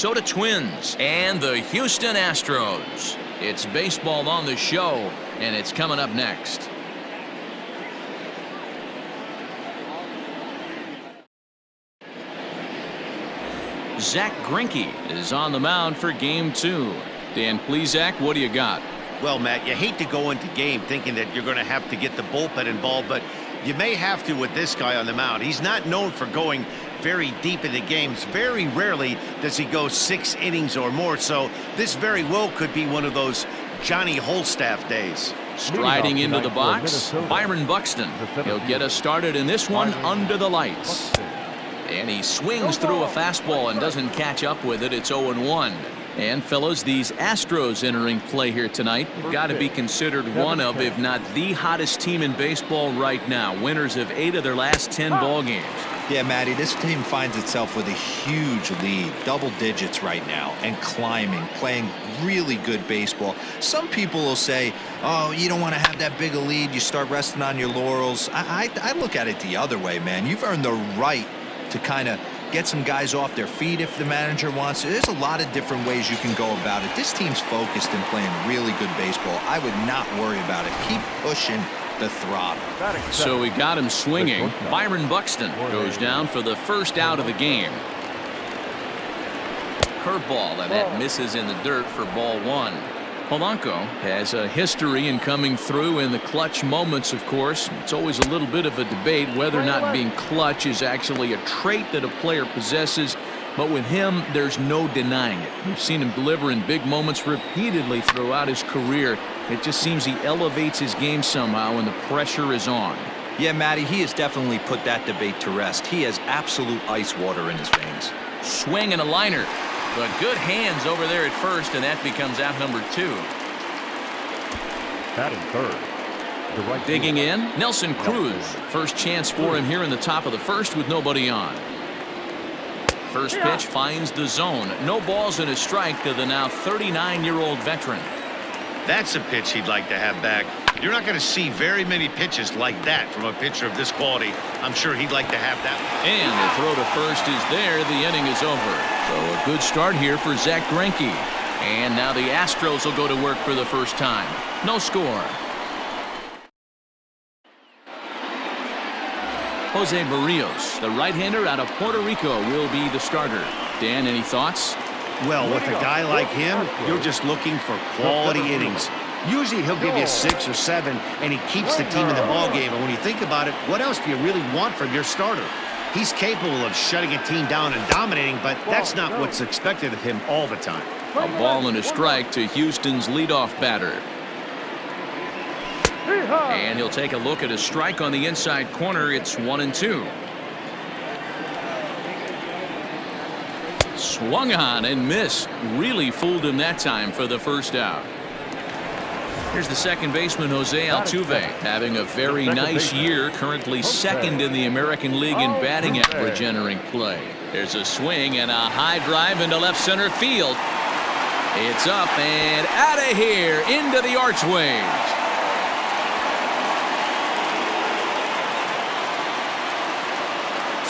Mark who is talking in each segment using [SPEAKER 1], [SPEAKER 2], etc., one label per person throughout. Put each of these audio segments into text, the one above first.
[SPEAKER 1] Minnesota Twins and the Houston Astros. It's baseball on the show, and it's coming up next. Zach Greinke is on the mound for game 2. Dan, please, Zach, what do you got?
[SPEAKER 2] Well, Matt, you hate to go into game thinking that you're going to have to get the bullpen involved, but you may have to with this guy on the mound. He's not known for going very deep into games. Very rarely does he go 6 innings or more, so this very well could be one of those Johnny Holstaff days.
[SPEAKER 1] Striding into the box, Byron Buxton. He'll get us started in this one under the lights. And he swings through a fastball and doesn't catch up with it. It's 0-1. And fellas, these Astros entering play here tonight have got to be considered one of, if not the hottest team in baseball right now. Winners of 8 of their last 10 ball games.
[SPEAKER 3] Yeah, Matty, this team finds itself with a huge lead, double digits right now, and climbing, playing really good baseball. Some people will say, oh, you don't want to have that big a lead, you start resting on your laurels. I look at it the other way, man. You've earned the right to kind of get some guys off their feet if the manager wants to. There's a lot of different ways you can go about it. This team's focused and playing really good baseball. I would not worry about it. Keep pushing the throttle.
[SPEAKER 1] So we got him swinging. Byron Buxton goes down for the first out of the game. Curveball, and that misses in the dirt for ball 1. Polanco has a history in coming through in the clutch moments, of course. It's always a little bit of a debate whether or not being clutch is actually a trait that a player possesses. But with him, there's no denying it. We've seen him deliver in big moments repeatedly throughout his career. It just seems he elevates his game somehow when the pressure is on.
[SPEAKER 3] Yeah, Matty, he has definitely put that debate to rest. He has absolute ice water in his veins.
[SPEAKER 1] Swing and a liner. But good hands over there at first, and that becomes out number 2.
[SPEAKER 4] Batting third.
[SPEAKER 1] Digging in, Nelson Cruz. First chance for him here in the top of the first with nobody on. First pitch finds the zone. No balls and a strike to the now 39-year-old veteran.
[SPEAKER 2] That's a pitch he'd like to have back. You're not going to see very many pitches like that from a pitcher of this quality. I'm sure he'd like to have that.
[SPEAKER 1] And the throw to first is there. The inning is over. So a good start here for Zach Greinke. And now the Astros will go to work for the first time. No score. Jose Barrios, the right-hander out of Puerto Rico, will be the starter. Dan, any thoughts?
[SPEAKER 2] Well, with a guy like him, you're just looking for quality innings. Usually he'll give you 6 or 7, and he keeps the team in the ballgame. And when you think about it, what else do you really want from your starter? He's capable of shutting a team down and dominating, but that's not what's expected of him all the time.
[SPEAKER 1] A ball and a strike to Houston's leadoff batter. And he'll take a look at a strike on the inside corner. It's 1-2. Swung on and missed. Really fooled him that time for the first out. Here's the second baseman, Jose Altuve, having a very nice year, currently second in the American League in batting average entering play. There's a swing and a high drive into left center field. It's up and out of here into the archways.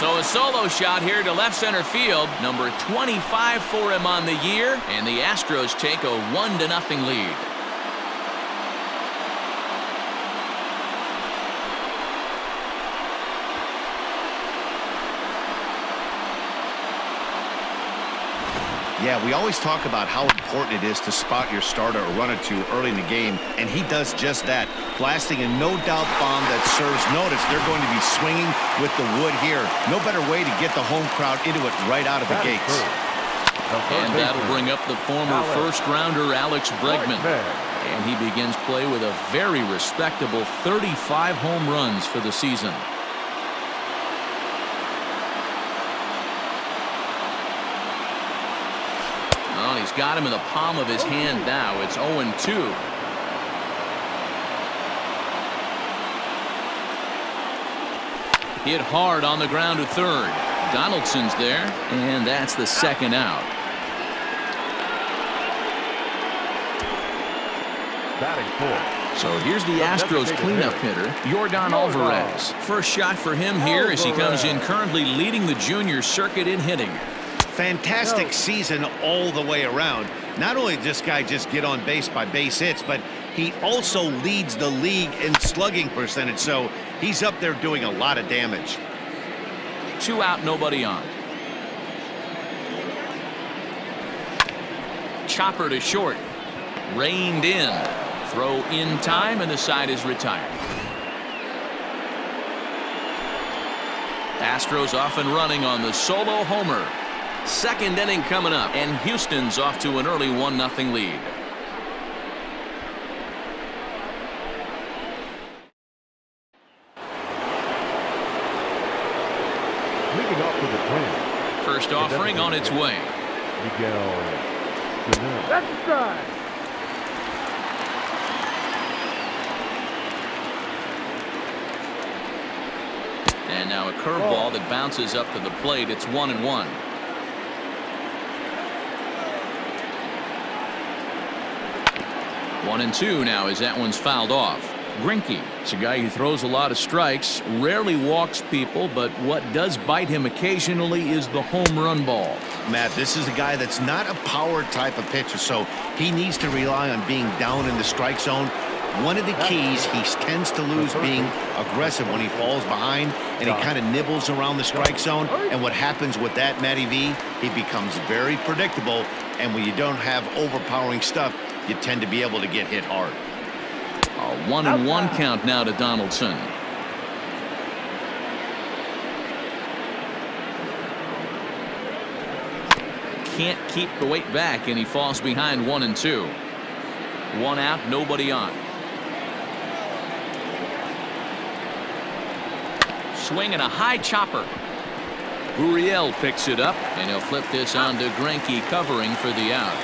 [SPEAKER 1] So a solo shot here to left center field, number 25 for him on the year, and the Astros take a 1-0 lead.
[SPEAKER 2] Yeah, we always talk about how important it is to spot your starter or run it to early in the game, and he does just that, blasting a no-doubt bomb that serves notice. They're going to be swinging with the wood here. No better way to get the home crowd into it right out of the gates.
[SPEAKER 1] And that'll bring up the former first-rounder Alex Bregman. And he begins play with a very respectable 35 home runs for the season. He's got him in the palm of his hand now. It's 0-2. Hit hard on the ground to third. Donaldson's there, and that's the second out.
[SPEAKER 4] Batting fourth.
[SPEAKER 1] So here's the Astros cleanup hitter, Yordan Alvarez. First shot for him here as he comes in currently leading the junior circuit in hitting.
[SPEAKER 2] fantastic season all the way around. Not only does this guy just get on base by base hits, but he also leads the league in slugging percentage, so he's up there doing a lot of damage.
[SPEAKER 1] 2 out, nobody on. Chopper to short. Reined in. Throw in time, and the side is retired. Astros off and running on the solo homer. Second inning coming up, and Houston's off to an early 1-0 lead.
[SPEAKER 4] Leading off with the Twins.
[SPEAKER 1] First offering on its way.
[SPEAKER 4] Miguel.
[SPEAKER 5] That's a strike.
[SPEAKER 1] And now a curveball that bounces up to the plate. It's 1-1. One and two now as that one's fouled off. Greinke, it's a guy who throws a lot of strikes, rarely walks people, but what does bite him occasionally is the home run ball.
[SPEAKER 2] Matt, this is a guy that's not a power type of pitcher, so he needs to rely on being down in the strike zone. One of the keys, he tends to lose being aggressive when he falls behind, and he kind of nibbles around the strike zone. And what happens with that, Matty V, he becomes very predictable, and when you don't have overpowering stuff, you tend to be able to get hit hard.
[SPEAKER 1] A 1-1 count now to Donaldson. Can't keep the weight back, and he falls behind 1-2. 1 out, nobody on. Swing and a high chopper. Uriel picks it up, and he'll flip this on to Greinke covering for the out.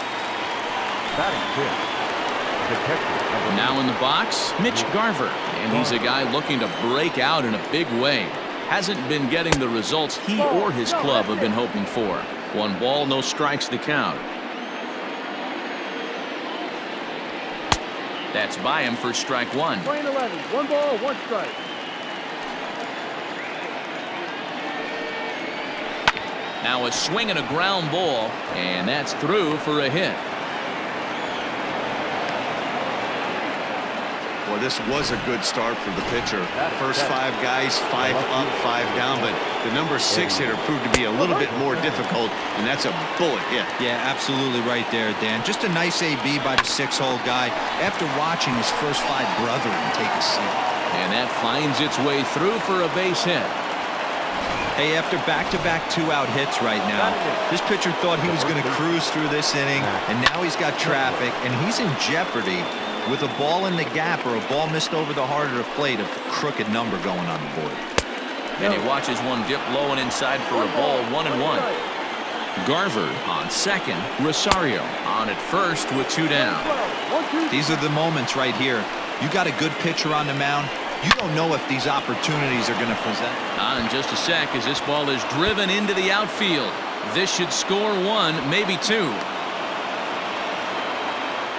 [SPEAKER 4] Batting fifth, the catcher.
[SPEAKER 1] Now in the box, Mitch Garver, and he's a guy looking to break out in a big way. Hasn't been getting the results he or his club have been hoping for. 1 ball, no strikes to count. That's by him for strike 1.
[SPEAKER 5] 9-11, 1 ball, 1 strike.
[SPEAKER 1] Now a swing and a ground ball, and that's through for a hit.
[SPEAKER 3] Well, this was a good start for the pitcher. First 5 guys, 5 up, 5 down, but the number 6 hitter proved to be a little bit more difficult, and that's a bullet hit. Yeah, absolutely right there, Dan. Just a nice AB by the 6-hole guy after watching his first 5 brethren take a seat.
[SPEAKER 1] And that finds its way through for a base hit.
[SPEAKER 3] Hey, after back-to-back 2-out hits right now, this pitcher thought he was going to cruise through this inning, and now he's got traffic, and he's in jeopardy with a ball in the gap or a ball missed over the heart of the plate, a crooked number going on the board.
[SPEAKER 1] And he watches one dip low and inside for a ball. 1-1. Garver on second. Rosario on at first with 2 down.
[SPEAKER 3] These are the moments right here. You got a good pitcher on the mound. You don't know if these opportunities are going to present.
[SPEAKER 1] In just a sec as this ball is driven into the outfield. This should score 1, maybe 2.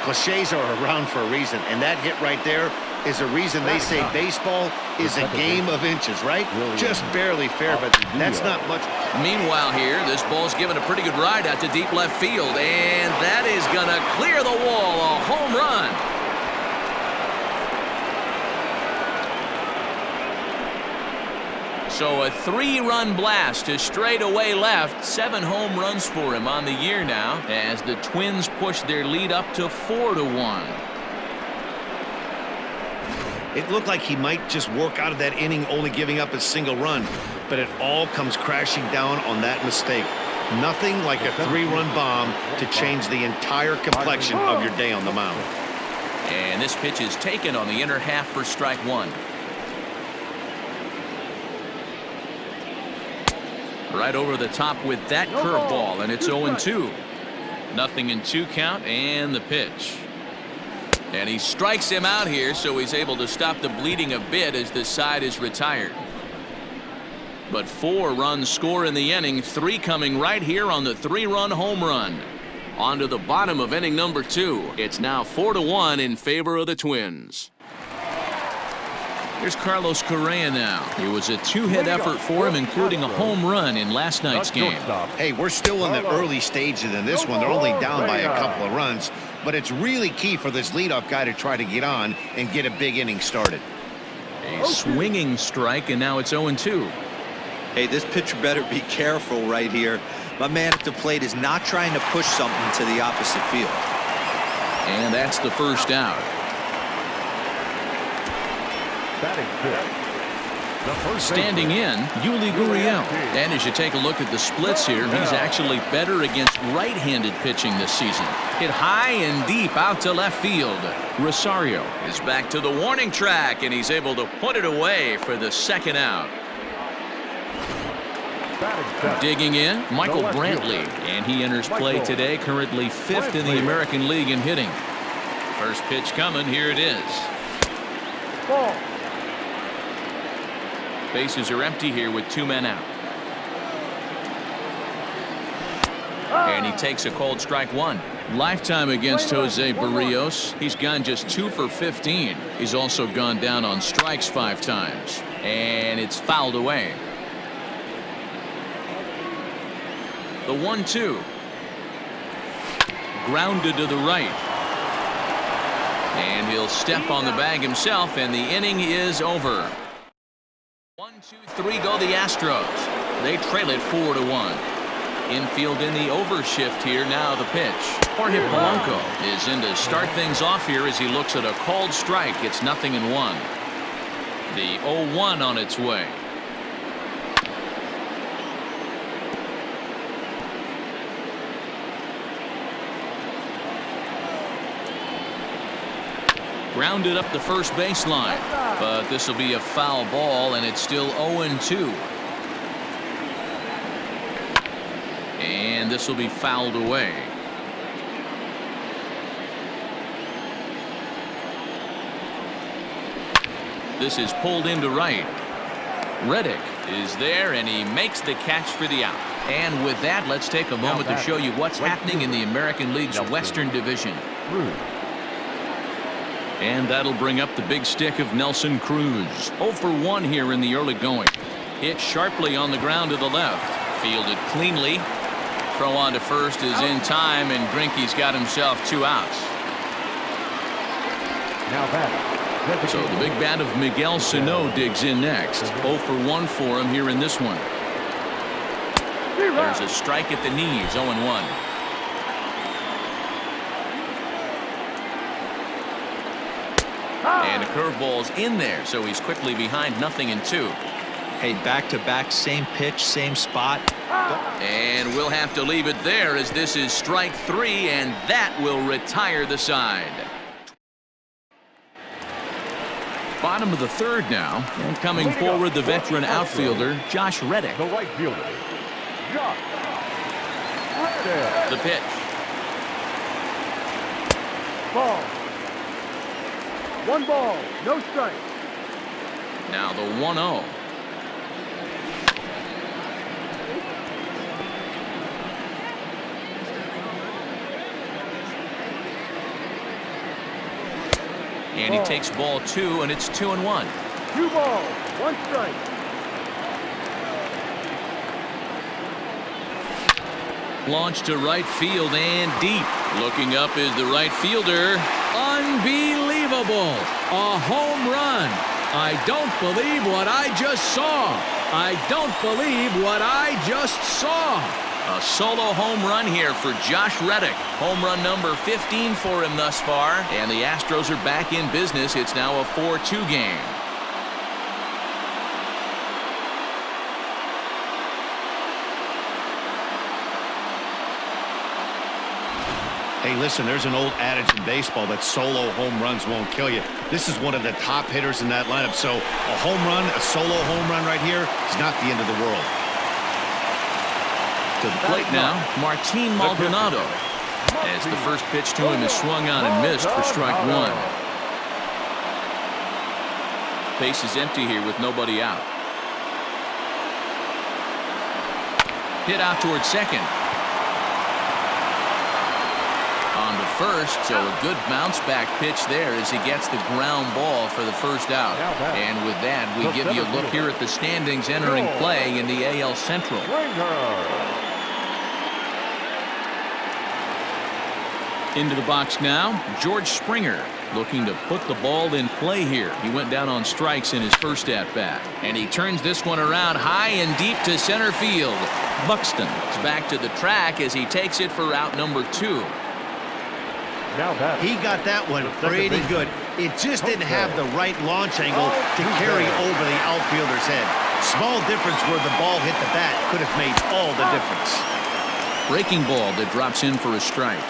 [SPEAKER 2] Cliches are around for a reason, and that hit right there is a reason they say baseball is a game of inches, right? Just barely fair, but that's not much.
[SPEAKER 1] Meanwhile here, this ball's given a pretty good ride out to deep left field, and that is going to clear the wall. A home run. So a 3-run blast to straightaway left. 7 home runs for him on the year now as the Twins push their lead up to 4-1.
[SPEAKER 2] It looked like he might just work out of that inning only giving up a single run, but it all comes crashing down on that mistake. Nothing like a 3-run bomb to change the entire complexion of your day on the mound.
[SPEAKER 1] And this pitch is taken on the inner half for strike 1. Right over the top with that curveball, and it's 0-2. Nothing in 2 count, and the pitch. And he strikes him out here, so he's able to stop the bleeding a bit as the side is retired. But 4 runs score in the inning, 3 coming right here on the 3-run home run. On to the bottom of inning number 2. It's now 4-1 in favor of the Twins. Here's Carlos Correa now. It was a two-hit effort for him, including a home run in last night's game.
[SPEAKER 2] Hey, we're still in the early stages in this one. They're only down by a couple of runs, but it's really key for this leadoff guy to try to get on and get a big inning started.
[SPEAKER 1] A swinging strike, and now it's 0-2.
[SPEAKER 3] Hey, this pitcher better be careful right here. My man at the plate is not trying to push something to the opposite field.
[SPEAKER 1] And that's the first out. Standing in, Yuli Gurriel. And as you take a look at the splits here, he's actually better against right-handed pitching this season. Hit high and deep out to left field. Rosario is back to the warning track, and he's able to put it away for the second out. Digging in, Michael Brantley, and he enters play today, currently 5th in the American League in hitting. First pitch coming, here it is.
[SPEAKER 5] Ball.
[SPEAKER 1] Bases are empty here with 2 men out. And he takes a called strike 1. Lifetime against Jose Barrios. He's gone just 2 for 15. He's also gone down on strikes 5 times. And it's fouled away. The 1-2. Grounded to the right. And he'll step on the bag himself, and the inning is over. 1, 2, 3 go the Astros. They trail it 4-1. Infield in the overshift here. Now the pitch. Jorge Polanco is in to start things off here as he looks at a called strike. It's 0-1. The 0-1 on its way. Grounded up the first baseline, but this will be a foul ball, and it's still 0-2. And this will be fouled away. This is pulled into right. Reddick is there, and he makes the catch for the out. And with that, let's take a moment to show you what's happening in the American League's Western Division. And that'll bring up the big stick of Nelson Cruz. 0 for 1 here in the early going. Hit sharply on the ground to the left. Fielded cleanly. Throw on to first is in time, and Greinke's got himself 2 outs. So the big bat of Miguel Sano digs in next. 0 for 1 for him here in this one. There's a strike at the knees. 0-1. And a curveball's in there, so he's quickly behind 0-2.
[SPEAKER 3] Hey, back-to-back, same pitch, same spot.
[SPEAKER 1] And we'll have to leave it there as this is strike 3, and that will retire the side. Bottom of the 3rd now, and coming forward the veteran outfielder Josh Reddick.
[SPEAKER 4] The right fielder, Josh Reddick.
[SPEAKER 1] The pitch.
[SPEAKER 5] Ball. 1 ball, no strike.
[SPEAKER 1] Now the 1-0. And he takes ball 2, and it's 2-1.
[SPEAKER 5] 2 balls, 1 strike.
[SPEAKER 1] Launched to right field and deep. Looking up is the right fielder. Unbelievable. A home run. I don't believe what I just saw. I don't believe what I just saw. A solo home run here for Josh Reddick. Home run number 15 for him thus far. And the Astros are back in business. It's now a 4-2 game.
[SPEAKER 2] Hey, listen, there's an old adage in baseball that solo home runs won't kill you. This is one of the top hitters in that lineup. So a home run, a solo home run right here is not the end of the world.
[SPEAKER 1] To the plate now, Martin Maldonado. As the first pitch to him is swung on and missed for strike 1. Base is empty here with nobody out. Hit out towards second. On to first, so a good bounce back pitch there as he gets the ground ball for the first out. And with that, we give you a look here at the standings entering play in the AL Central. Into the box now, George Springer looking to put the ball in play here. He went down on strikes in his first at-bat. And he turns this one around high and deep to center field. Buxton is back to the track as he takes it for out number 2.
[SPEAKER 2] He got that one pretty good. It just didn't have the right launch angle to carry over the outfielder's head. Small difference where the ball hit the bat could have made all the difference.
[SPEAKER 1] Breaking ball that drops in for a strike.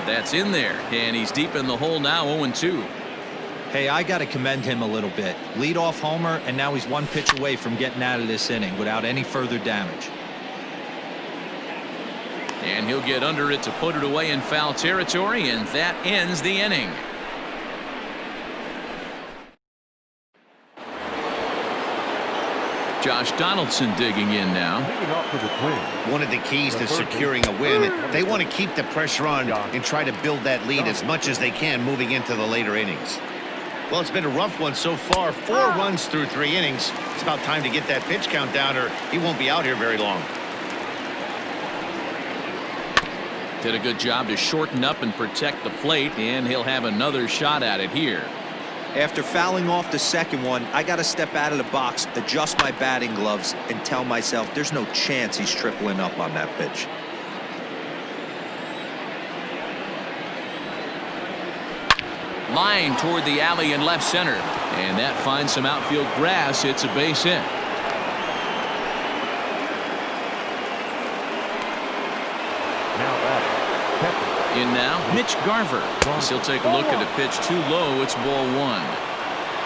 [SPEAKER 1] That's in there, and he's deep in the hole now, 0-2.
[SPEAKER 3] Hey, I got to commend him a little bit. Leadoff homer, and now he's one pitch away from getting out of this inning without any further damage.
[SPEAKER 1] And he'll get under it to put it away in foul territory, and that ends the inning. Josh Donaldson digging in now.
[SPEAKER 2] One of the keys to securing a win, they want to keep the pressure on and try to build that lead as much as they can moving into the later innings. Well, it's been a rough one so far. 4 runs through 3 innings. It's about time to get that pitch count down or he won't be out here very long.
[SPEAKER 1] Did a good job to shorten up and protect the plate, and he'll have another shot at it here.
[SPEAKER 3] After fouling off the second one, I got to step out of the box, adjust my batting gloves, and tell myself there's no chance he's tripling up on that pitch.
[SPEAKER 1] Line toward the alley in left center, and that finds some outfield grass. It's a base hit. In now, Mitch Garver. He'll take a look at a pitch too low. It's ball 1.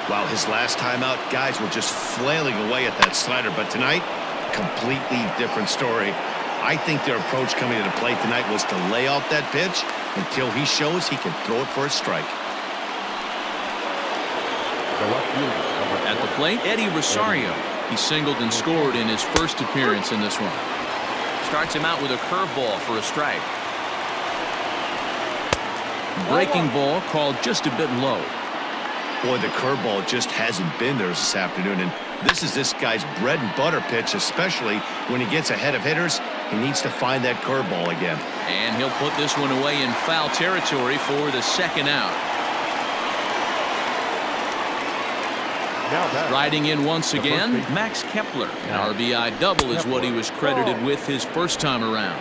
[SPEAKER 2] Wow, his last time out, guys were just flailing away at that slider. But tonight, completely different story. I think their approach coming to the plate tonight was to lay out that pitch until he shows he can throw it for a strike.
[SPEAKER 1] At the plate, Eddie Rosario. He singled and scored in his first appearance in this one. Starts him out with a curveball for a strike. Breaking ball called just a bit low.
[SPEAKER 2] Boy, the curveball just hasn't been there this afternoon, and this is this guy's bread and butter pitch, especially when he gets ahead of hitters. He needs to find that curveball again.
[SPEAKER 1] And he'll put this one away in foul territory for the second out. Riding in once again, Max Kepler. An RBI double is what he was credited with his first time around.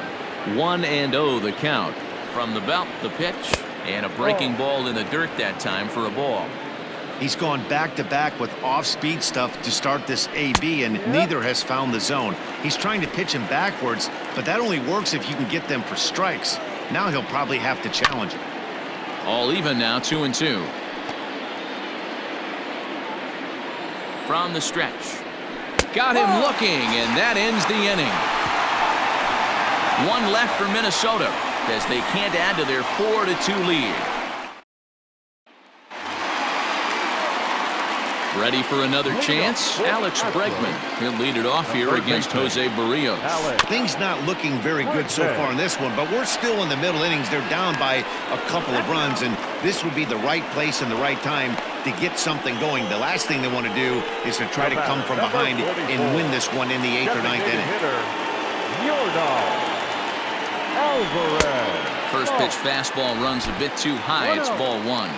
[SPEAKER 1] 1-0 the count. From the belt, the pitch, and a breaking ball in the dirt that time for a ball.
[SPEAKER 2] He's gone back-to-back with off-speed stuff to start this AB, and neither has found the zone. He's trying to pitch him backwards, but that only works if you can get them for strikes. Now he'll probably have to challenge it.
[SPEAKER 1] All even now, 2-2. From the stretch. Got him looking, and that ends the inning. 1 left for Minnesota as they can't add to their 4-2 lead. Ready for another chance? Alex Bregman. He'll lead it off here against Jose Barrios.
[SPEAKER 2] Things not looking very good so far in this one, but we're still in the middle innings. They're down by a couple of runs, and this would be the right place and the right time to get something going. The last thing they want to do is to try to come from behind and win this one in the 8th or 9th inning.
[SPEAKER 1] First pitch fastball runs a bit too high. It's ball 1.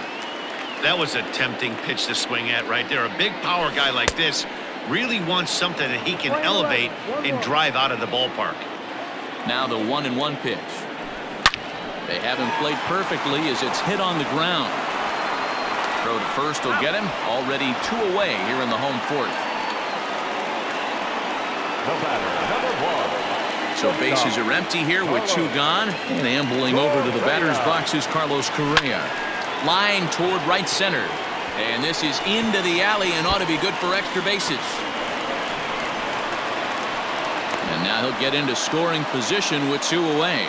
[SPEAKER 2] That was a tempting pitch to swing at right there. A big power guy like this really wants something that he can elevate and drive out of the ballpark.
[SPEAKER 1] Now the 1-1 pitch. They haven't played perfectly as it's hit on the ground. Throw to first will get him. Already 2 away here in the home 4th. So bases are empty here with 2 gone. And ambling over to the batter's box is Carlos Correa. Line toward right center. And this is into the alley and ought to be good for extra bases. And now he'll get into scoring position with 2 away.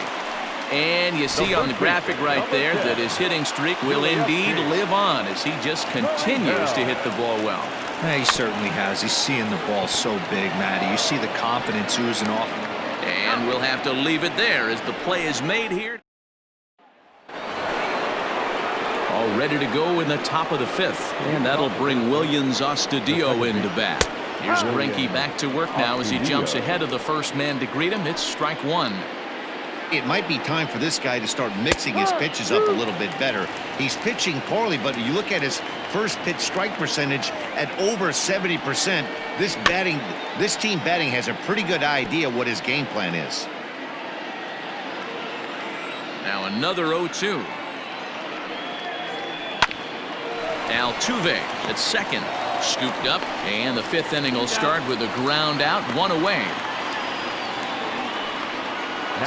[SPEAKER 1] And you see on the graphic right there that his hitting streak will indeed live on as he just continues to hit the ball well.
[SPEAKER 3] Yeah, he certainly has. He's seeing the ball so big, Matty. You see the confidence oozing off.
[SPEAKER 1] And we'll have to leave it there as the play is made here. All ready to go in the top of the 5th. And that'll bring Williams Astudillo into bat. Here's Greinke back to work now as he jumps ahead of the first man to greet him. It's strike one.
[SPEAKER 2] It might be time for this guy to start mixing his pitches up a little bit better. He's pitching poorly, but you look at his first pitch strike percentage at over 70%. This team batting has a pretty good idea what his game plan is.
[SPEAKER 1] Now another 0-2. Altuve at second. Scooped up, and the 5th inning will start with a ground out, 1 away.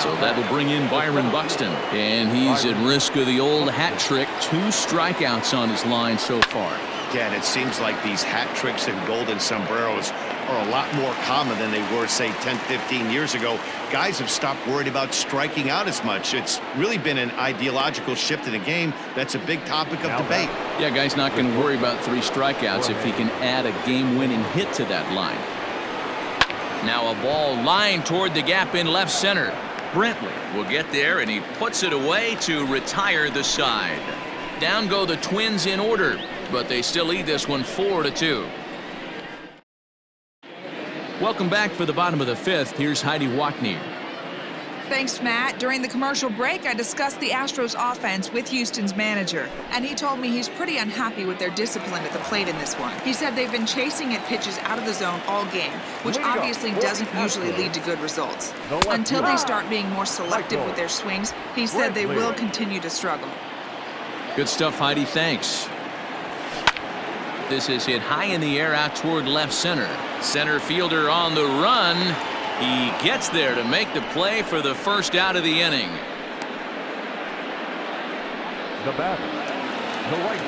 [SPEAKER 1] So that'll bring in Byron Buxton, and he's at risk of the old hat trick. 2 strikeouts on his line so far.
[SPEAKER 2] Yeah, and it seems like these hat tricks and golden sombreros are a lot more common than they were, say, 10, 15 years ago. Guys have stopped worried about striking out as much. It's really been an ideological shift in the game. That's a big topic of debate.
[SPEAKER 1] Yeah, guy's not going to worry about 3 strikeouts if he can add a game-winning hit to that line. Now a ball lined toward the gap in left center. Brentley will get there, and he puts it away to retire the side. Down go the Twins in order, but they still lead this one 4-2. Welcome back for the bottom of the 5th. Here's Heidi Wackney.
[SPEAKER 6] Thanks, Matt. During the commercial break, I discussed the Astros offense with Houston's manager, and he told me he's pretty unhappy with their discipline at the plate in this one. He said they've been chasing at pitches out of the zone all game, which obviously doesn't usually lead to good results. Until they start being more selective with their swings, he said they will continue to struggle.
[SPEAKER 1] Good stuff, Heidi. Thanks. This is hit high in the air out toward left center. Center fielder on the run. He gets there to make the play for the first out of the inning.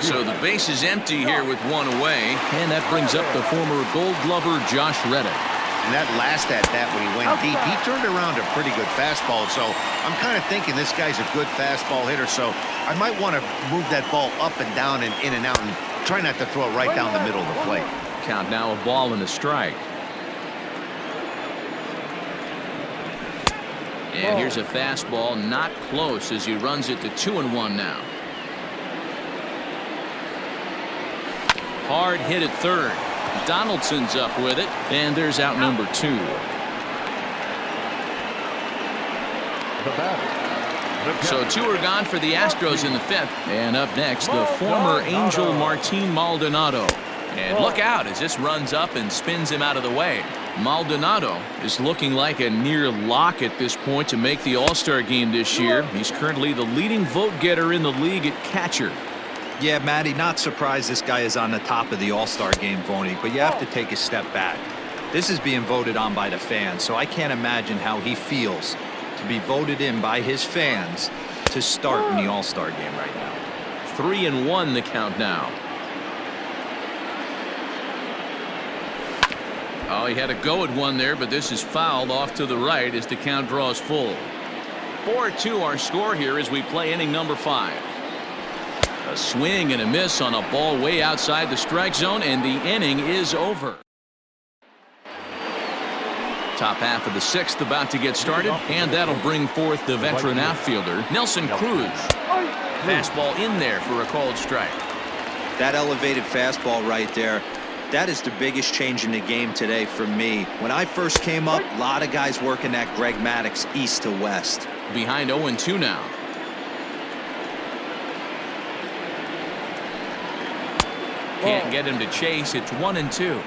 [SPEAKER 1] So the base is empty here with 1 away, and that brings up the former Gold Glover Josh Reddick.
[SPEAKER 2] And that last at bat when he went deep, he turned around a pretty good fastball. So I'm kind of thinking this guy's a good fastball hitter. So I might want to move that ball up and down and in and out and try not to throw it right down the middle of the plate.
[SPEAKER 1] Count now a ball and a strike. And here's a fastball, not close as he runs it to 2-1 now. Hard hit at third. Donaldson's up with it, and there's out number 2. So 2 are gone for the Astros in the 5th. And up next, the former Angel Martin Maldonado. And look out as this runs up and spins him out of the way. Maldonado is looking like a near lock at this point to make the All-Star game this year. He's currently the leading vote getter in the league at catcher.
[SPEAKER 3] Yeah, Matty, not surprised this guy is on the top of the All-Star game voting, but you have to take a step back. This is being voted on by the fans, so I can't imagine how he feels to be voted in by his fans to start in the All-Star game right now.
[SPEAKER 1] 3-1 the count now. Oh, he had a go at one there, but this is fouled off to the right as the count draws full. 4-2 our score here as we play inning number 5. A swing and a miss on a ball way outside the strike zone, and the inning is over. Top half of the 6th about to get started, and that'll bring forth the veteran outfielder, Nelson Cruz. Fastball in there for a called strike.
[SPEAKER 3] That elevated fastball right there, that is the biggest change in the game today for me. When I first came up, a lot of guys working that Greg Maddux east to west.
[SPEAKER 1] Behind 0-2 now. Can't get him to chase. It's 1-2.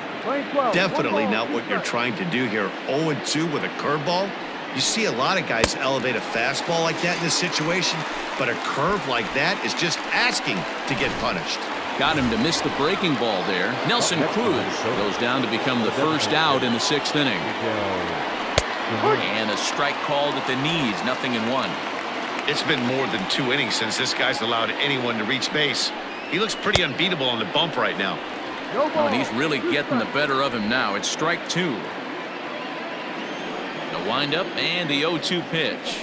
[SPEAKER 2] Definitely not what you're trying to do here. 0-2 with a curveball. You see a lot of guys elevate a fastball like that in this situation, but a curve like that is just asking to get punished.
[SPEAKER 1] Got him to miss the breaking ball there. Nelson Cruz goes down to become the first out in the 6th inning. And a strike called at the knees, 0-1.
[SPEAKER 2] It's been more than 2 innings since this guy's allowed anyone to reach base. He looks pretty unbeatable on the bump right now.
[SPEAKER 1] Oh, and he's really getting the better of him now. It's strike 2. The windup and the 0-2 pitch.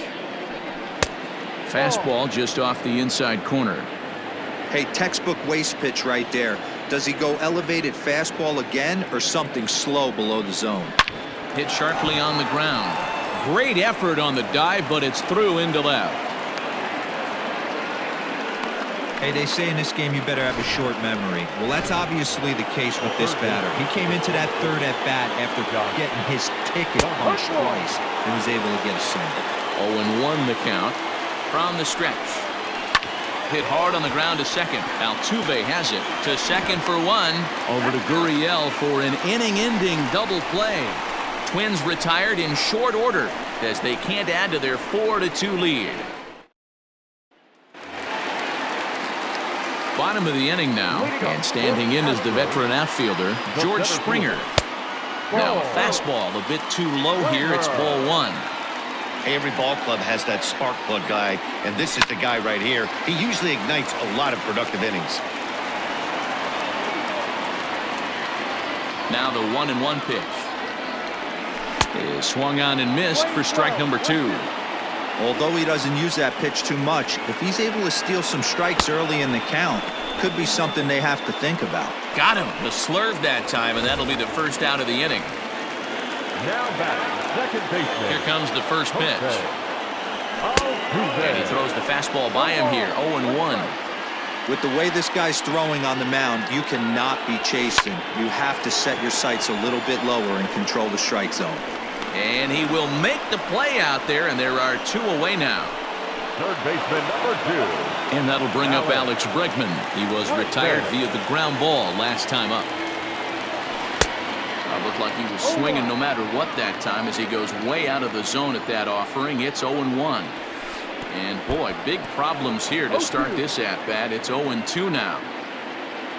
[SPEAKER 1] Fastball just off the inside corner.
[SPEAKER 3] Hey, textbook waste pitch right there. Does he go elevated fastball again or something slow below the zone?
[SPEAKER 1] Hit sharply on the ground. Great effort on the dive, but it's through into left.
[SPEAKER 3] Hey, they say in this game you better have a short memory. Well, that's obviously the case with this batter. He came into that third at bat after getting his ticket punched twice and was able to get a single.
[SPEAKER 1] 0-1 the count from the stretch. Hit hard on the ground to second. Altuve has it to second for one. Over to Gurriel for an inning-ending double play. Twins retired in short order as they can't add to their 4-2 lead. Bottom of the inning now, and standing in is the veteran outfielder, George Springer. Now a fastball a bit too low here. It's ball one.
[SPEAKER 2] Every ball club has that spark plug guy, and this is the guy right here. He usually ignites a lot of productive innings.
[SPEAKER 1] Now the 1-1 pitch is swung on and missed for strike number 2.
[SPEAKER 3] Although he doesn't use that pitch too much, if he's able to steal some strikes early in the count, could be something they have to think about.
[SPEAKER 1] Got him. The slurve that time, and that'll be the first out of the inning.
[SPEAKER 4] Now back, second baseman.
[SPEAKER 1] Here comes the first pitch. And he throws the fastball by him here. 0-1.
[SPEAKER 3] With the way this guy's throwing on the mound, you cannot be chasing. You have to set your sights a little bit lower and control the strike zone.
[SPEAKER 1] And he will make the play out there, and there are 2 away now.
[SPEAKER 4] Third baseman number 2.
[SPEAKER 1] And that'll bring up Alex Bregman. He was retired via the ground ball last time up. Looked like he was swinging no matter what that time as he goes way out of the zone at that offering. It's 0-1. And boy, big problems here to start this at-bat. It's 0-2 now.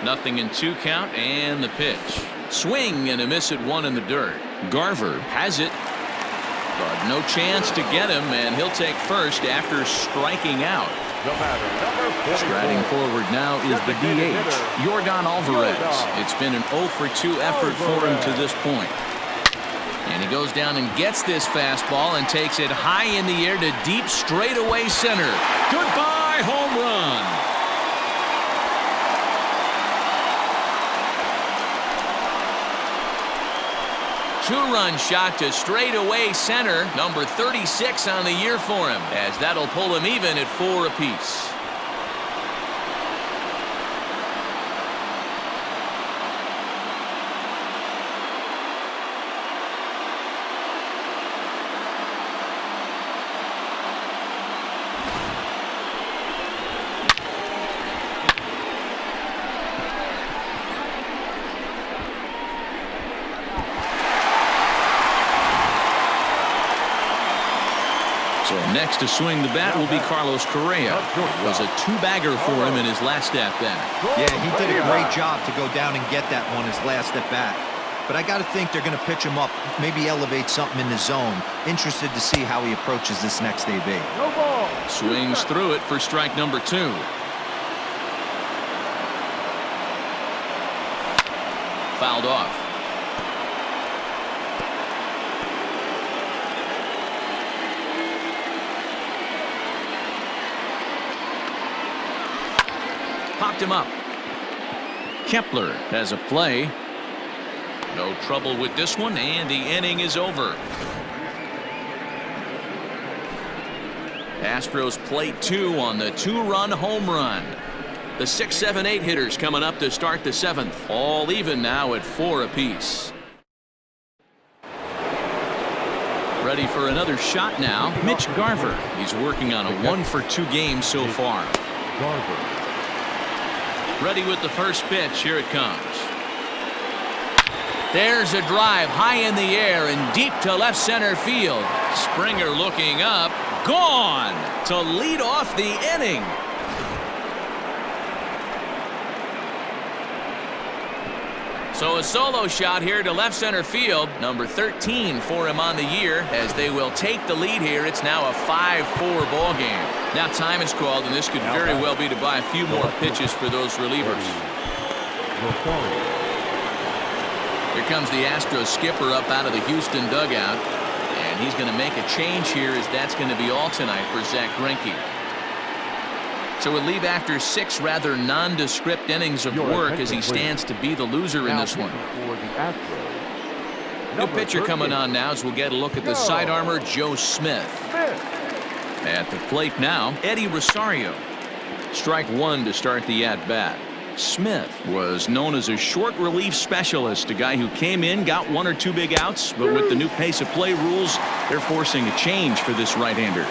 [SPEAKER 1] 0-2 count, and the pitch. Swing and a miss at 1 in the dirt. Garver has it, but no chance to get him, and he'll take first after striking out.
[SPEAKER 4] The batter, number 44.
[SPEAKER 1] Striding forward now is the DH, Yordan Alvarez. It's been an 0-for-2 effort for him to this point. And he goes down and gets this fastball and takes it high in the air to deep straightaway center. Goodbye, home run. Two-run shot to straightaway center. Number 36 on the year for him, as that'll pull him even at 4 apiece. So next to swing the bat will be Carlos Correa. It was a 2-bagger for him in his last at-bat.
[SPEAKER 3] Yeah, he did a great job to go down and get that one his last at-bat. But I got to think they're going to pitch him up, maybe elevate something in the zone. Interested to see how he approaches this next AB.
[SPEAKER 5] No ball.
[SPEAKER 1] Swings through it for strike number 2. Fouled off. Popped him up. Kepler has a play. No trouble with this one, and the inning is over. Astros plate 2 on the 2-run home run. The 6, 7, 8 hitters coming up to start the 7th. All even now at 4 apiece. Ready for another shot now, Mitch Garver. He's working on a 1-for-2 game so far.
[SPEAKER 4] Garver.
[SPEAKER 1] Ready with the first pitch. Here it comes. There's a drive high in the air and deep to left center field. Springer looking up. Gone to lead off the inning. So a solo shot here to left center field. Number 13 for him on the year as they will take the lead here. It's now a 5-4 ball game. Now time is called, and this could very well be to buy a few more pitches for those relievers. Here comes the Astros skipper up out of the Houston dugout, and he's going to make a change here as that's going to be all tonight for Zach Greinke. So we'll leave after 6 rather nondescript innings of work as he stands to be the loser in this one.
[SPEAKER 4] For the Astros,
[SPEAKER 1] New pitcher coming on now as we'll get a look at the side armor, Joe Smith. At the plate now, Eddie Rosario. Strike one to start the at-bat. Smith was known as a short relief specialist, a guy who came in, got one or two big outs, but with the new pace of play rules, they're forcing a change for this right-hander.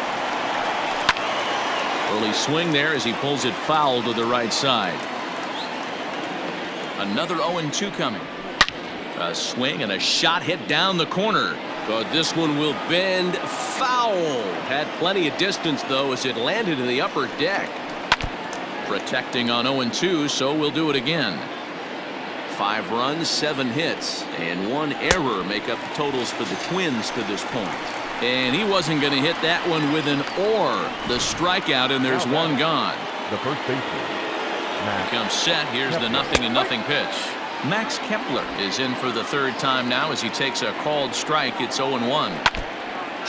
[SPEAKER 1] Early swing there as he pulls it foul to the right side. Another 0-2 coming. A swing and a shot hit down the corner, but this one will bend foul. Had plenty of distance though as it landed in the upper deck. Protecting on 0-2, so we'll do it again. 5 runs, 7 hits, and 1 error make up the totals for the Twins to this point. And he wasn't going to hit that one with an or. The strikeout, and there's one gone.
[SPEAKER 4] The first baseman, Max
[SPEAKER 1] Comes set. Here's the 0-0 pitch. Max Kepler is in for the third time now as he takes a called strike. It's 0-1.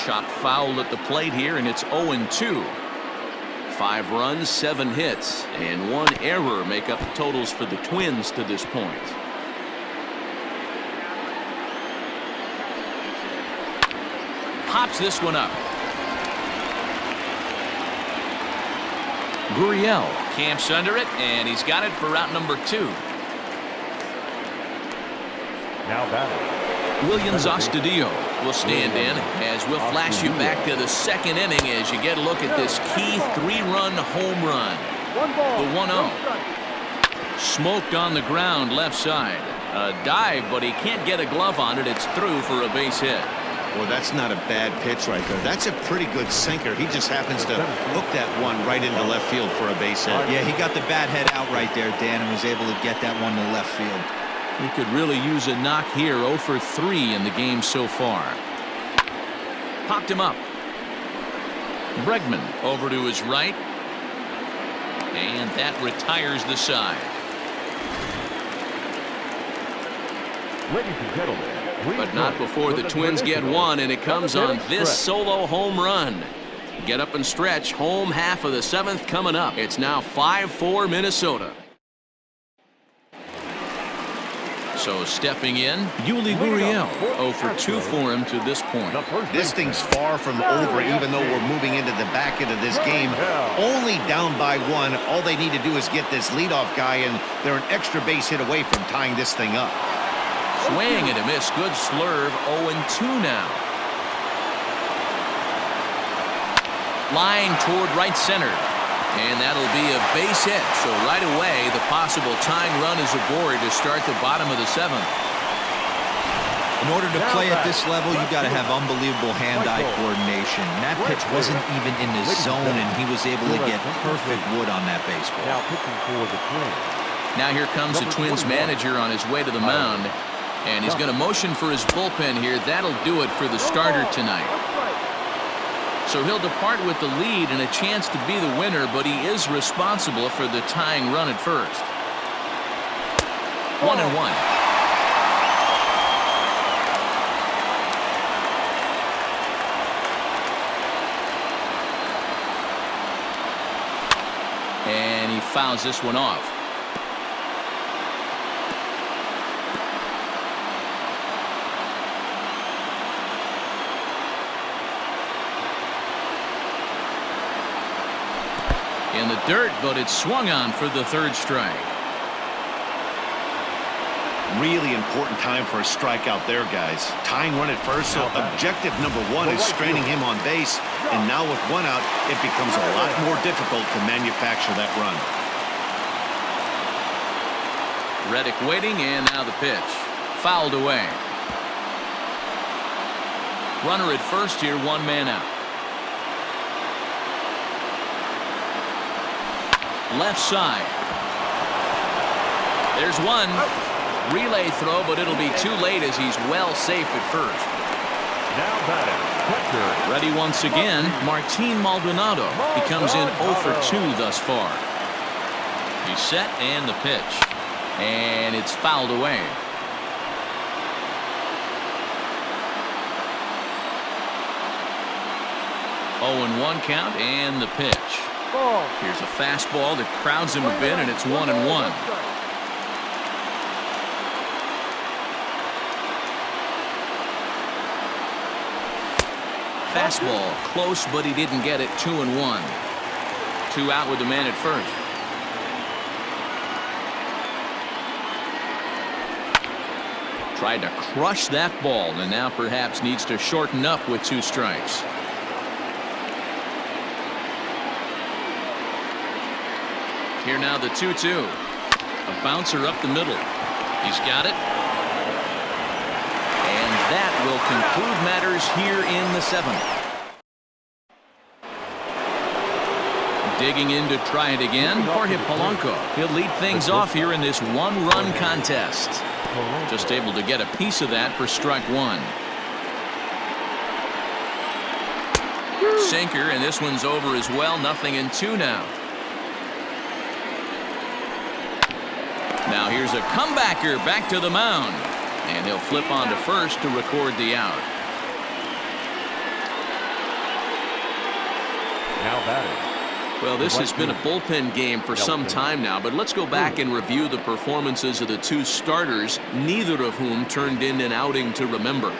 [SPEAKER 1] Chopped foul at the plate here, and it's 0-2. 5 runs, 7 hits, and 1 error make up the totals for the Twins to this point. Pops this one up. Gurriel camps under it, and he's got it for route number 2.
[SPEAKER 4] now batting.
[SPEAKER 1] Williams Astudillo will stand in as we'll flash you back to the second inning as you get a look at this key 3-run home run. The 1-0. Smoked on the ground left side. A dive, but he can't get a glove on it. It's through for a base hit.
[SPEAKER 2] Well, that's not a bad pitch right there. That's a pretty good sinker. He just happens to hook that one right into left field for a base hit.
[SPEAKER 3] Yeah, he got the bat head out right there, Dan, and was able to get that one to left field.
[SPEAKER 1] He could really use a knock here. 0 for 3 in the game so far. Popped him up. Bregman over to his right. And that retires the side.
[SPEAKER 4] Ladies and gentlemen,
[SPEAKER 1] But not before the Twins get one, and it comes on this solo home run. Get up and stretch. Home half of the 7th coming up. It's now 5-4 Minnesota. So stepping in, Yuli Gurriel. 0 for 2 for him to this point.
[SPEAKER 2] This thing's far from over, even though we're moving into the back end of this game. Only down by 1. All they need to do is get this leadoff guy, and they're an extra base hit away from tying this thing up.
[SPEAKER 1] Swing and a miss. Good slurve. 0-2 now. Line toward right center. And that'll be a base hit. So right away, the possible tying run is aboard to start the bottom of the 7th.
[SPEAKER 3] In order to play at this level, you got to have unbelievable hand-eye coordination. That pitch wasn't even in the zone, and he was able to get perfect wood on that baseball.
[SPEAKER 4] now pitching for the Twins.
[SPEAKER 1] Now here comes the Twins manager on his way to the mound. And he's going to motion for his bullpen here. That'll do it for the starter tonight. So he'll depart with the lead and a chance to be the winner, but he is responsible for the tying run at first. 1-1. And he fouls this one off. In the dirt, but it's swung on for the 3rd strike.
[SPEAKER 2] Really important time for a strikeout there, guys. Tying run at first, so objective number 1 is straining him on base. And now with 1 out, it becomes a lot more difficult to manufacture that run.
[SPEAKER 1] Reddick waiting, and now the pitch. Fouled away. Runner at first here, 1 man out. Left side. There's one. Relay throw, but it'll be too late as he's well safe at first.
[SPEAKER 4] Now batting, catcher.
[SPEAKER 1] Ready once again, Martin Maldonado. He comes in 0 for 2 thus far. He's set and the pitch. And it's fouled away. 0-1 count and the pitch. Here's a fastball that crowds him a bit, and it's 1-1. Fastball close, but he didn't get it. 2-1. 2 out with the man at first. Tried to crush that ball and now perhaps needs to shorten up with 2 strikes. Here now the 2-2. A bouncer up the middle. He's got it. And that will conclude matters here in the 7th. Digging in to try it again, Jorge Polanco. He'll lead things off here in this 1-run contest. Just able to get a piece of that for strike 1. Sinker, and this one's over as well. 0-2 now. Now here's a comebacker back to the mound. And he'll flip on to first to record the out.
[SPEAKER 4] Now batting.
[SPEAKER 1] Well, this has been a bullpen game for some time now, but let's go back and review the performances of the 2 starters, neither of whom turned in an outing to remember.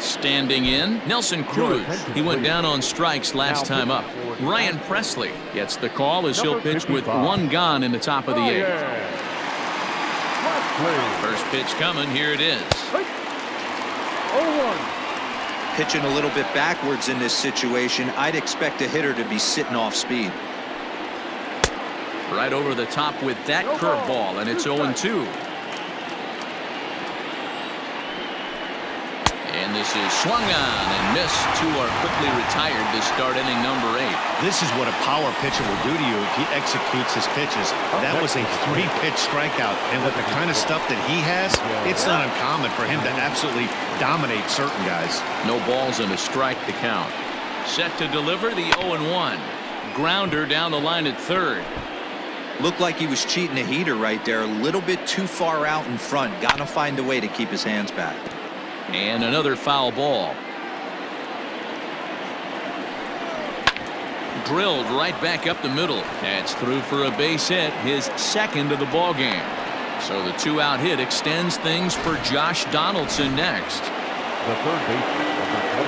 [SPEAKER 1] Standing in, Nelson Cruz. He went down on strikes last time up. Ryan Presley gets the call as he'll pitch with 1 gone in the top of the 8th. First pitch coming. Here it is.
[SPEAKER 5] 0-1.
[SPEAKER 3] Pitching a little bit backwards in this situation. I'd expect a hitter to be sitting off speed.
[SPEAKER 1] Right over the top with that curveball, and it's 0-2. And this is swung on and missed. 2 are quickly retired to start inning number 8.
[SPEAKER 2] This is what a power pitcher will do to you if he executes his pitches. That was a 3-pitch strikeout, and with the kind of stuff that he has, it's not uncommon for him to absolutely dominate certain guys.
[SPEAKER 1] No balls and a strike to count. Set to deliver the 0-1. Grounder down the line at third.
[SPEAKER 3] Looked like he was cheating a heater right there. A little bit too far out in front. Got to find a way to keep his hands back.
[SPEAKER 1] And another foul ball. Drilled right back up the middle. That's through for a base hit, his 2nd of the ball game. So the 2-out hit extends things for Josh Donaldson next.
[SPEAKER 4] The third baseman, number 24.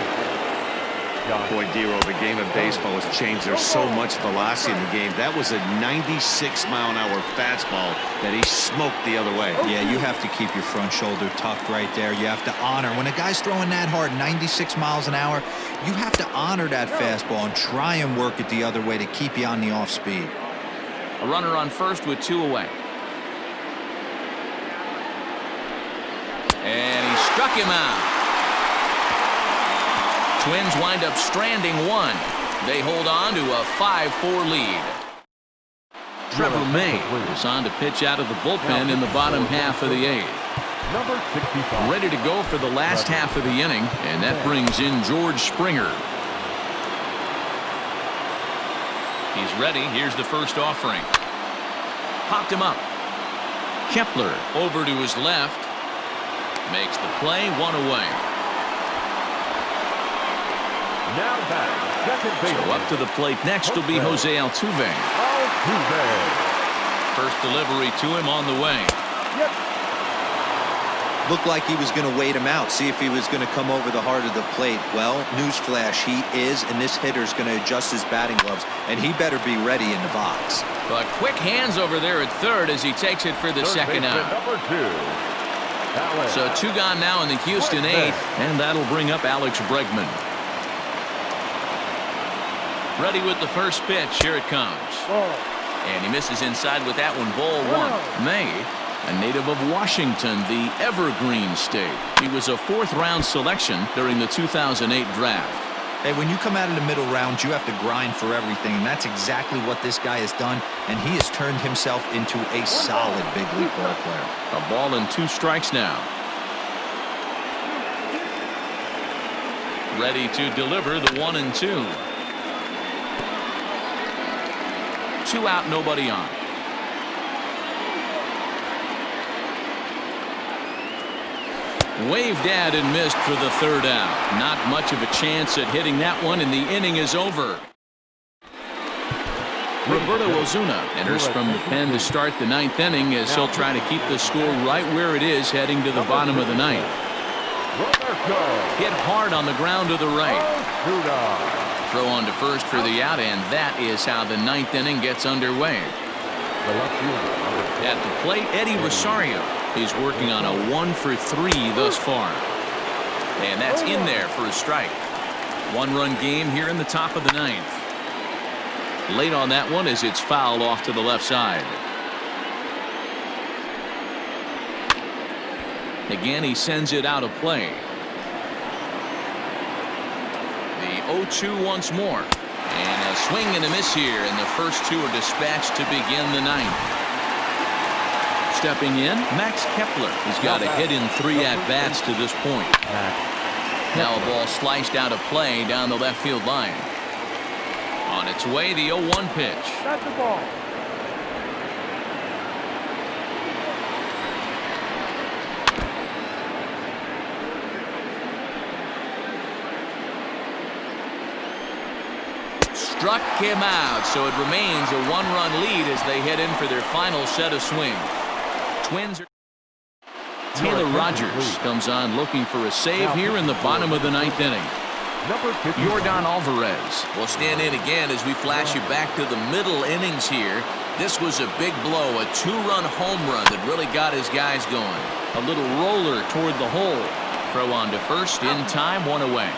[SPEAKER 2] Boy, Dero, the game of baseball has changed. There's so much velocity in the game. That was a 96-mile-an-hour fastball that he smoked the other way.
[SPEAKER 3] Yeah, you have to keep your front shoulder tucked right there. You have to honor. When a guy's throwing that hard, 96 miles an hour, you have to honor that fastball and try and work it the other way to keep you on the off speed.
[SPEAKER 1] A runner on first with 2 away. And he struck him out. Twins wind up stranding 1. They hold on to a 5-4 lead. Trevor May is on to pitch out of the bullpen in the bottom half of the 8th.
[SPEAKER 4] Number 65.
[SPEAKER 1] Ready to go for the last half of the inning, and that brings in George Springer. He's ready. Here's the first offering. Popped him up. Kepler over to his left. Makes the play. 1 away.
[SPEAKER 4] Now batting, second baseman.
[SPEAKER 1] So up to the plate next will be Jose Altuve. First delivery to him on the way.
[SPEAKER 3] Looked like he was going to wait him out, see if he was going to come over the heart of the plate. Well, newsflash, he is, and this hitter's going to adjust his batting gloves, and he better be ready in the box.
[SPEAKER 1] But quick hands over there at third as he takes it for the second out.
[SPEAKER 4] Number 2.
[SPEAKER 1] So 2 gone now in the Houston 8th, and that'll bring up Alex Bregman. Ready with the first pitch. Here it comes. And he misses inside with that one. Ball 1. May, a native of Washington, the Evergreen State. He was a 4th-round selection during the 2008 draft.
[SPEAKER 3] Hey, when you come out of the middle rounds, you have to grind for everything, and that's exactly what this guy has done, and he has turned himself into a solid big league ball player.
[SPEAKER 1] A ball and 2 strikes now. Ready to deliver the 1-2. 2 out, nobody on. Waved at and missed for the 3rd out. Not much of a chance at hitting that one, and the inning is over. Roberto Ozuna enters from the pen to start the 9th inning as he'll try to keep the score right where it is heading to the bottom of the 9th.
[SPEAKER 4] Roberto.
[SPEAKER 1] Hit hard on the ground to the right.
[SPEAKER 4] Osuna.
[SPEAKER 1] Throw on to first for the out, and that is how the ninth inning gets underway.
[SPEAKER 4] The left fielder, number
[SPEAKER 1] At the plate, Eddie Rosario. He's working on a 1-for-3 thus far. And that's in there for a strike. One-run game here in the top of the ninth. Late on that one as it's fouled off to the left side. Again, he sends it out of play. The 0-2 once more. And a swing and a miss here, and the first two are dispatched to begin the ninth. Stepping in, Max Kepler. He's got a hit in 3 at-bats to this point. Now a ball sliced out of play down the left field line. On its way, the 0-1 pitch.
[SPEAKER 5] That's the ball.
[SPEAKER 1] Struck him out, so it remains a 1-run lead as they head in for their final set of swings. Twins are... Taylor Rogers comes on looking for a save here in the bottom of the ninth inning. Yordan Alvarez will stand in again as we flash you back to the middle innings here. This was a big blow, a 2-run home run that really got his guys going. A little roller toward the hole. Throw on to first in time, 1 away.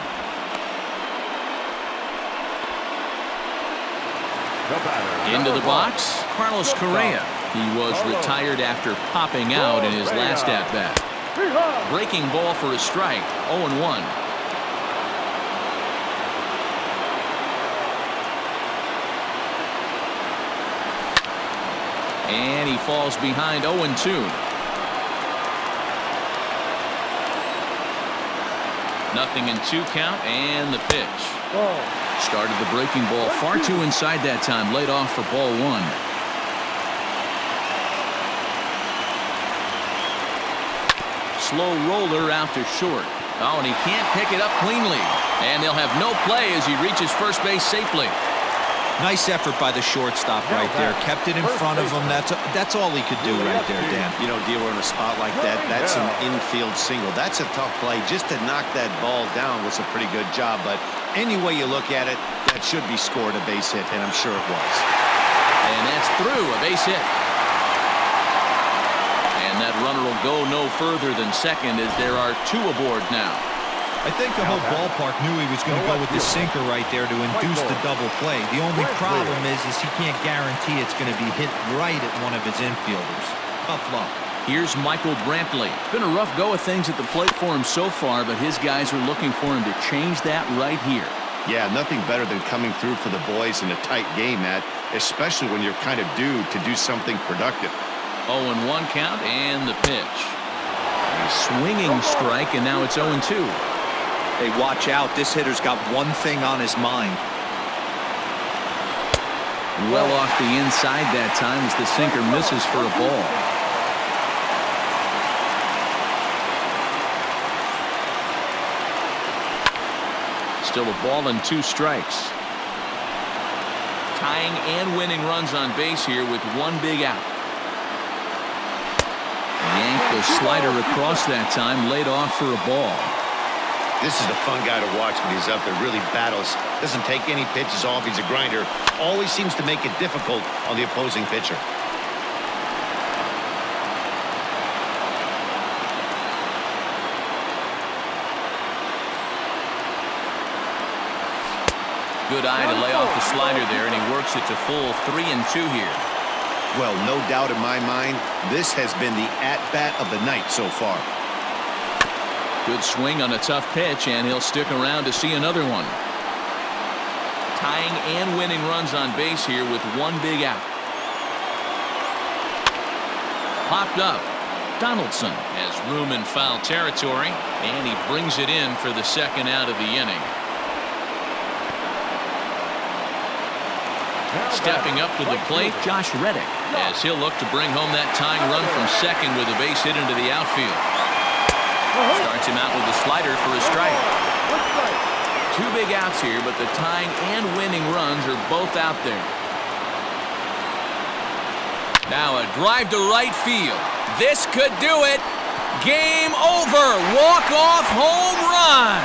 [SPEAKER 1] Into the box, Carlos Correa. He was retired after popping out in his last at-bat. Breaking ball for a strike, 0-1. And he falls behind 0-2. Nothing in 2 count, and the pitch. Started the breaking ball far too inside that time, laid off for ball 1. Slow roller out to short. Oh, and he can't pick it up cleanly. And they'll have no play as he reaches first base safely.
[SPEAKER 3] Nice effort by the shortstop right there. Kept it in front of him. That's all he could do right there, Dan.
[SPEAKER 2] You know, dealer in a spot like that, that's an infield single. That's a tough play. Just to knock that ball down was a pretty good job. But any way you look at it, that should be scored a base hit, and I'm sure it was.
[SPEAKER 1] And that's through, a base hit. And that runner will go no further than second as there are 2 aboard now.
[SPEAKER 3] I think the whole ballpark knew he was going to go with the sinker right there to induce the double play. The only problem is he can't guarantee it's going to be hit right at one of his infielders. Tough luck.
[SPEAKER 1] Here's Michael Brantley. It's been a rough go of things at the plate for him so far, but his guys are looking for him to change that right here.
[SPEAKER 2] Yeah, nothing better than coming through for the boys in a tight game, Matt, especially when you're kind of due to do something productive.
[SPEAKER 1] 0-1 count and the pitch. A swinging strike, and now it's 0-2.
[SPEAKER 3] Hey, watch out. This hitter's got one thing on his mind.
[SPEAKER 1] Well off the inside that time as the sinker misses for a ball. Still a ball and 2 strikes. Tying and winning runs on base here with 1 big out. Yanked the slider across that time, laid off for a ball.
[SPEAKER 2] This is a fun guy to watch when he's up there. Really battles. Doesn't take any pitches off. He's a grinder. Always seems to make it difficult on the opposing pitcher.
[SPEAKER 1] Good eye to lay off the slider there, and he works it to full 3-2 here.
[SPEAKER 2] Well, no doubt in my mind, this has been the at-bat of the night so far.
[SPEAKER 1] Good swing on a tough pitch, and he'll stick around to see another one. Tying and winning runs on base here with 1 big out. Popped up. Donaldson has room in foul territory, and he brings it in for the second out of the inning. Stepping up to the plate, Josh Reddick, as he'll look to bring home that tying run from second with a base hit into the outfield. Starts him out with a slider for a strike. 2 big outs here, but the tying and winning runs are both out there. Now a drive to right field. This could do it. Game over. Walk-off home run.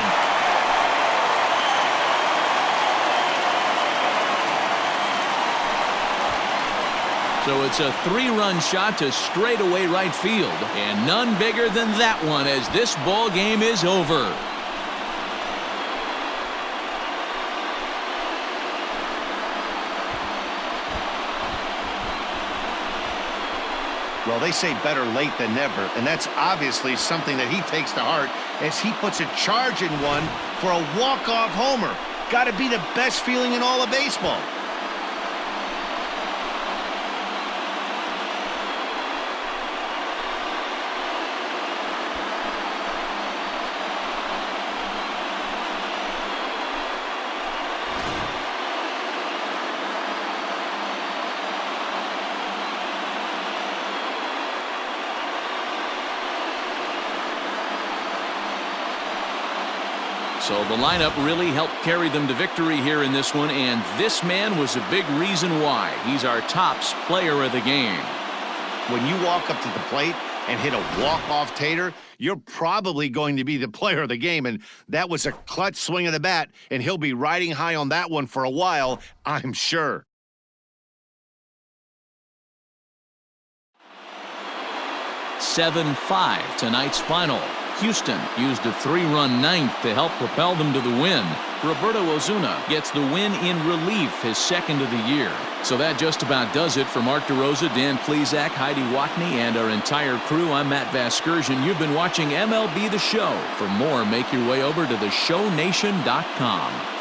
[SPEAKER 1] So it's a 3-run shot to straightaway right field, and none bigger than that one as this ball game is over.
[SPEAKER 2] Well, they say better late than never, and that's obviously something that he takes to heart as he puts a charge in one for a walk-off homer. Got to be the best feeling in all of baseball.
[SPEAKER 1] So the lineup really helped carry them to victory here in this one, and this man was a big reason why. He's our tops player of the game.
[SPEAKER 2] When you walk up to the plate and hit a walk-off tater, you're probably going to be the player of the game, and that was a clutch swing of the bat, and he'll be riding high on that one for a while, I'm sure.
[SPEAKER 1] (7-5) tonight's final. Houston used a 3-run ninth to help propel them to the win. Roberto Osuna gets the win in relief, his second of the year. So that just about does it for Mark DeRosa, Dan Plesac, Heidi Watney, and our entire crew. I'm Matt Vasgersian. You've been watching MLB The Show. For more, make your way over to theshownation.com.